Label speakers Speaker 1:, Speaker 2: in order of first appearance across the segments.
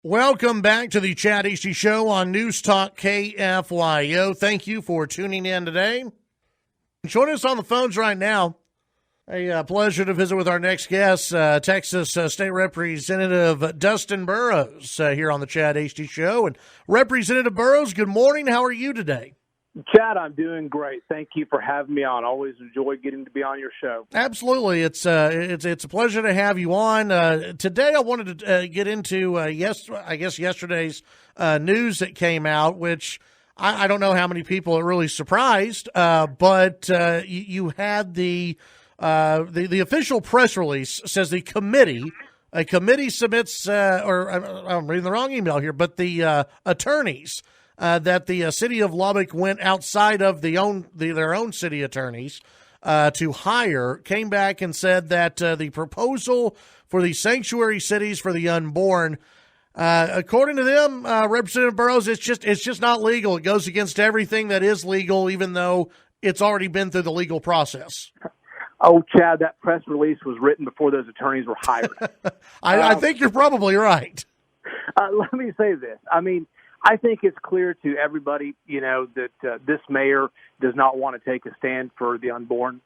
Speaker 1: Welcome back to the Chad Hasty Show on News Talk KFYO. Thank you for tuning in today. Joining us on the phones right now, a pleasure to visit with our next guest, Texas State Representative Dustin Burrows here on the Chad Hasty Show. And Representative Burrows, good morning. How are you today?
Speaker 2: Chad, I'm doing great. Thank you for having me on. Always enjoy getting to be on your show.
Speaker 1: Absolutely. It's a pleasure to have you on. Today I wanted to get into, yesterday's news that came out, which I don't know how many people are really surprised, but you had the official press release says a committee submits, I'm reading the wrong email here, but the attorneys that the city of Lubbock went outside of their own city attorneys to hire, came back and said that the proposal for the sanctuary cities for the unborn, according to them, Representative Burrows, it's just not legal. It goes against everything that is legal, even though it's already been through the legal process.
Speaker 2: Oh, Chad, that press release was written before those attorneys were hired.
Speaker 1: I think you're probably right.
Speaker 2: Let me say this. I think it's clear to everybody, that this mayor does not want to take a stand for the unborn.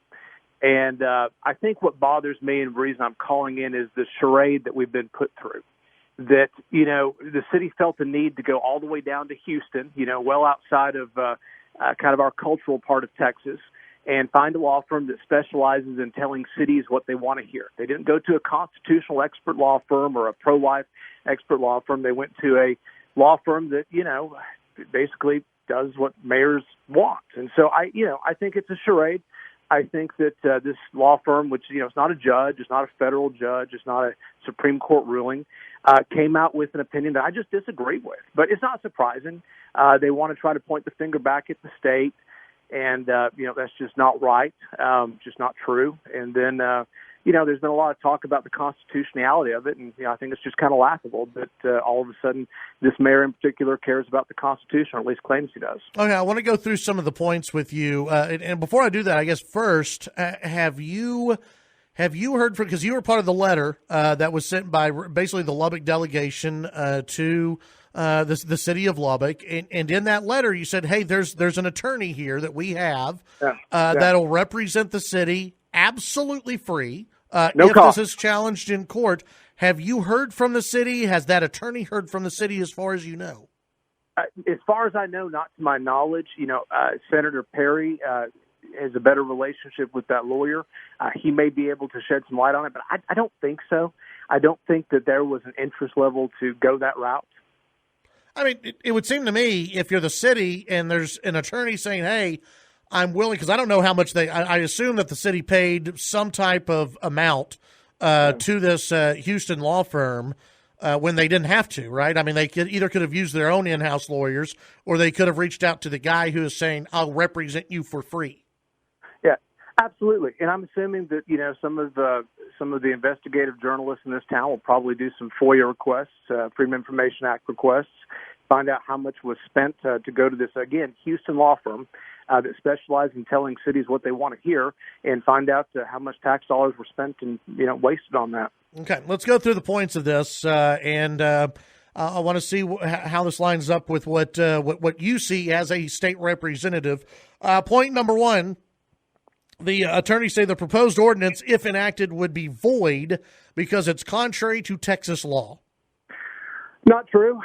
Speaker 2: And I think what bothers me and the reason I'm calling in is the charade that we've been put through. That, the city felt the need to go all the way down to Houston, well outside of kind of our cultural part of Texas, and find a law firm that specializes in telling cities what they want to hear. They didn't go to a constitutional expert law firm or a pro-life expert law firm. They went to a law firm that, basically does what mayors want. And so I think it's a charade. I think that this law firm, which, it's not a judge, it's not a federal judge, it's not a Supreme Court ruling, came out with an opinion that I just disagree with. But it's not surprising. They want to try to point the finger back at the state. And, that's just not right, just not true. And then, there's been a lot of talk about the constitutionality of it. And, I think it's just kind of laughable that all of a sudden this mayor in particular cares about the Constitution, or at least claims he does.
Speaker 1: Okay, I want to go through some of the points with you. And before I do that, I guess first, have you heard from, because you were part of the letter that was sent by basically the Lubbock delegation to the city of Lubbock, and in that letter you said, hey, there's an attorney here that we have that'll represent the city absolutely free
Speaker 2: no
Speaker 1: if
Speaker 2: cost.
Speaker 1: This is challenged in court. Have you heard from the city? Has that attorney heard from the city as far as you know?
Speaker 2: As far as I know, not to my knowledge. Senator Perry has a better relationship with that lawyer. He may be able to shed some light on it, but I don't think so. I don't think that there was an interest level to go that route.
Speaker 1: I mean, it would seem to me, if you're the city and there's an attorney saying, hey, I'm willing, because I don't know how much I assume that the city paid some type of amount to this Houston law firm when they didn't have to, right? I mean, they could have used their own in-house lawyers, or they could have reached out to the guy who is saying, I'll represent you for free.
Speaker 2: Yeah, absolutely. And I'm assuming that, some of the investigative journalists in this town will probably do some FOIA requests, Freedom of Information Act requests, find out how much was spent to go to this, again, Houston law firm that specializes in telling cities what they want to hear, and find out how much tax dollars were spent and, wasted on that.
Speaker 1: Okay, let's go through the points of this, and I want to see how this lines up with what you see as a state representative. Point number one, the attorneys say the proposed ordinance, if enacted, would be void because it's contrary to Texas law.
Speaker 2: Not true.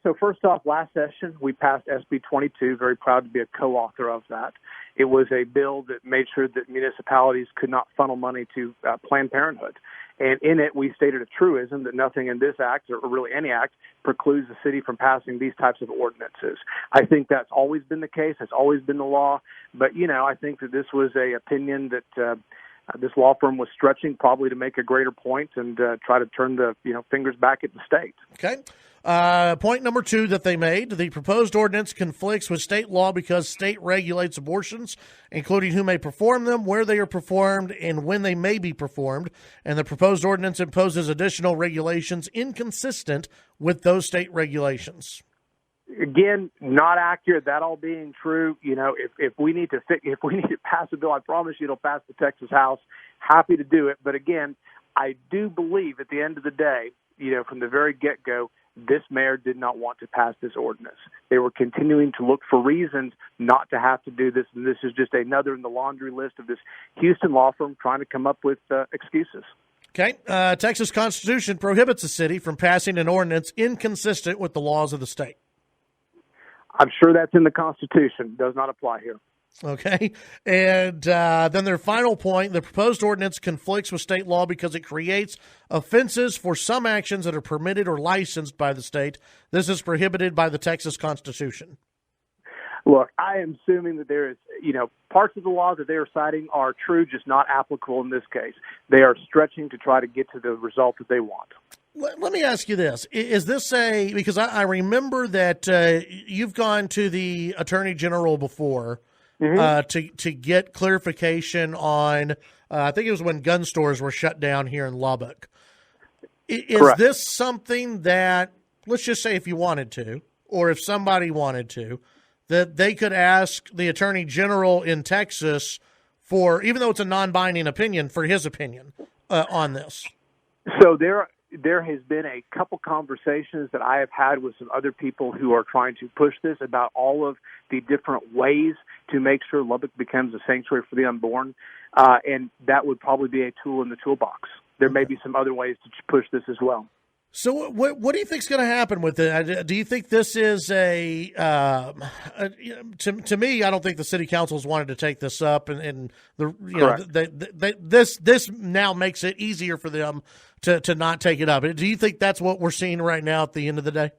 Speaker 2: So first off, last session, we passed SB 22, very proud to be a co-author of that. It was a bill that made sure that municipalities could not funnel money to Planned Parenthood. And in it, we stated a truism that nothing in this act, or really any act, precludes the city from passing these types of ordinances. I think that's always been the case. That's always been the law. But, I think that this was a opinion that this law firm was stretching probably to make a greater point and try to turn the fingers back at the state.
Speaker 1: Okay. Point number two that they made, the proposed ordinance conflicts with state law because state regulates abortions, including who may perform them, where they are performed, and when they may be performed. And the proposed ordinance imposes additional regulations inconsistent with those state regulations.
Speaker 2: Again, not accurate. That all being true, if we need to pass a bill, I promise you it'll pass the Texas House. Happy to do it. But again, I do believe at the end of the day, from the very get-go, this mayor did not want to pass this ordinance. They were continuing to look for reasons not to have to do this, and this is just another in the laundry list of this Houston law firm trying to come up with excuses.
Speaker 1: Okay. Texas Constitution prohibits the city from passing an ordinance inconsistent with the laws of the state.
Speaker 2: I'm sure that's in the Constitution. Does not apply here.
Speaker 1: Okay. And then their final point, the proposed ordinance conflicts with state law because it creates offenses for some actions that are permitted or licensed by the state. This is prohibited by the Texas Constitution.
Speaker 2: Look, I am assuming that there is, parts of the law that they are citing are true, just not applicable in this case. They are stretching to try to get to the result that they want.
Speaker 1: Let me ask you this. Is this because I remember that you've gone to the Attorney General before to get clarification on, I think it was when gun stores were shut down here in Lubbock. Is
Speaker 2: Correct.
Speaker 1: This something that, let's just say if you wanted to, or if somebody wanted to, that they could ask the Attorney General in Texas for, even though it's a non-binding opinion, for his opinion on this?
Speaker 2: So there has been a couple conversations that I have had with some other people who are trying to push this about all of the different ways to make sure Lubbock becomes a sanctuary for the unborn, and that would probably be a tool in the toolbox. There may be some other ways to push this as well.
Speaker 1: So what do you think is going to happen with it? Do you think this is to me, I don't think the city councils wanted to take this up, and this now makes it easier for them to not take it up. Do you think that's what we're seeing right now at the end of the day?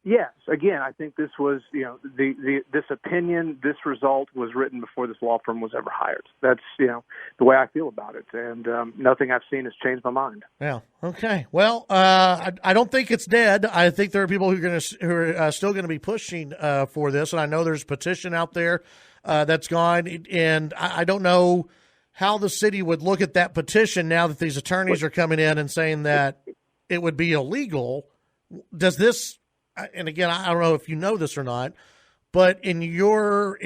Speaker 2: Yes. Again, I think this was, this opinion, this result was written before this law firm was ever hired. That's, the way I feel about it. And nothing I've seen has changed my mind.
Speaker 1: Yeah. Okay. Well, I don't think it's dead. I think there are people who are still going to be pushing for this. And I know there's a petition out there that's gone. And I don't know how the city would look at that petition now that these attorneys are coming in and saying that it would be illegal. Does this, and again, I don't know if you know this or not, but in your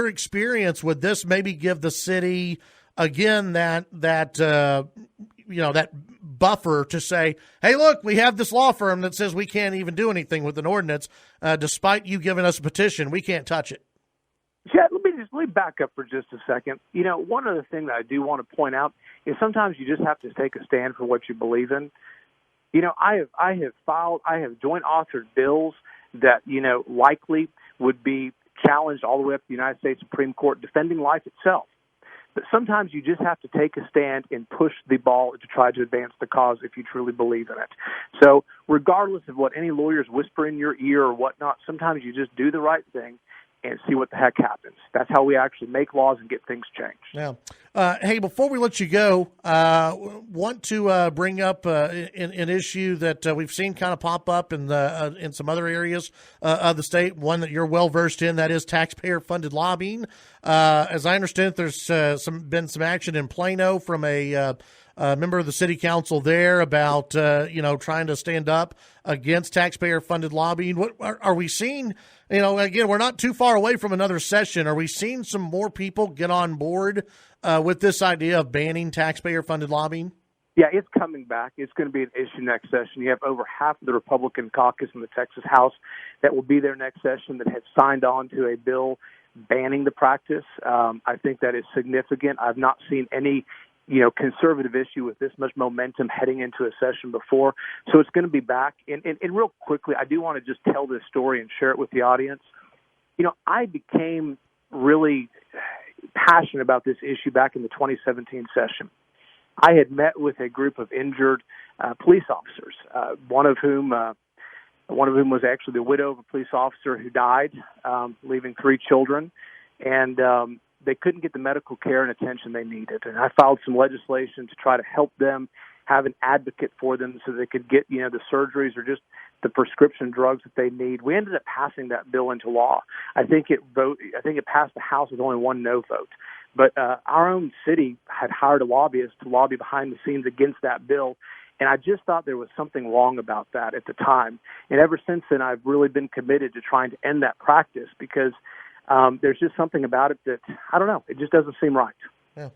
Speaker 1: experience, would this maybe give the city again that buffer to say, hey, look, we have this law firm that says we can't even do anything with an ordinance, despite you giving us a petition, we can't touch it.
Speaker 2: Chad, let me back up for just a second. One other thing that I do want to point out is sometimes you just have to take a stand for what you believe in. I have joint authored bills that, likely would be challenged all the way up to the United States Supreme Court defending life itself. But sometimes you just have to take a stand and push the ball to try to advance the cause if you truly believe in it. So regardless of what any lawyers whisper in your ear or whatnot, sometimes you just do the right thing and see what the heck happens. That's how we actually make laws and get things changed.
Speaker 1: Yeah. Hey, before we let you go, want to bring up an issue that we've seen kind of pop up in some other areas of the state, one that you're well-versed in, that is taxpayer-funded lobbying. As I understand, there's been some action in Plano from a member of the city council there about, trying to stand up against taxpayer-funded lobbying. What are we seeing? Again, we're not too far away from another session. Are we seeing some more people get on board with this idea of banning taxpayer-funded lobbying?
Speaker 2: Yeah, it's coming back. It's going to be an issue next session. You have over half of the Republican caucus in the Texas House that will be there next session that has signed on to a bill banning the practice. I think that is significant. I've not seen any conservative issue with this much momentum heading into a session before. So it's going to be back. And real quickly, I do want to just tell this story and share it with the audience. I became really passionate about this issue back in the 2017 session. I had met with a group of injured police officers, one of whom was actually the widow of a police officer who died, leaving 3 children. And they couldn't get the medical care and attention they needed. And I filed some legislation to try to help them, have an advocate for them so they could get, the surgeries or just the prescription drugs that they need. We ended up passing that bill into law. I think it passed the House with only 1 no vote. But our own city had hired a lobbyist to lobby behind the scenes against that bill. And I just thought there was something wrong about that at the time. And ever since then, I've really been committed to trying to end that practice because there's just something about it that, I don't know, it just doesn't seem right.
Speaker 1: Yeah.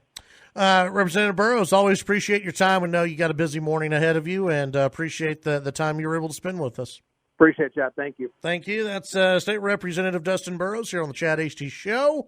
Speaker 1: Representative Burrows, always appreciate your time. We know you got a busy morning ahead of you and appreciate the time you were able to spend with us.
Speaker 2: Appreciate it, Chad. Thank you.
Speaker 1: Thank you. That's State Representative Dustin Burrows here on the Chad Hasty Show.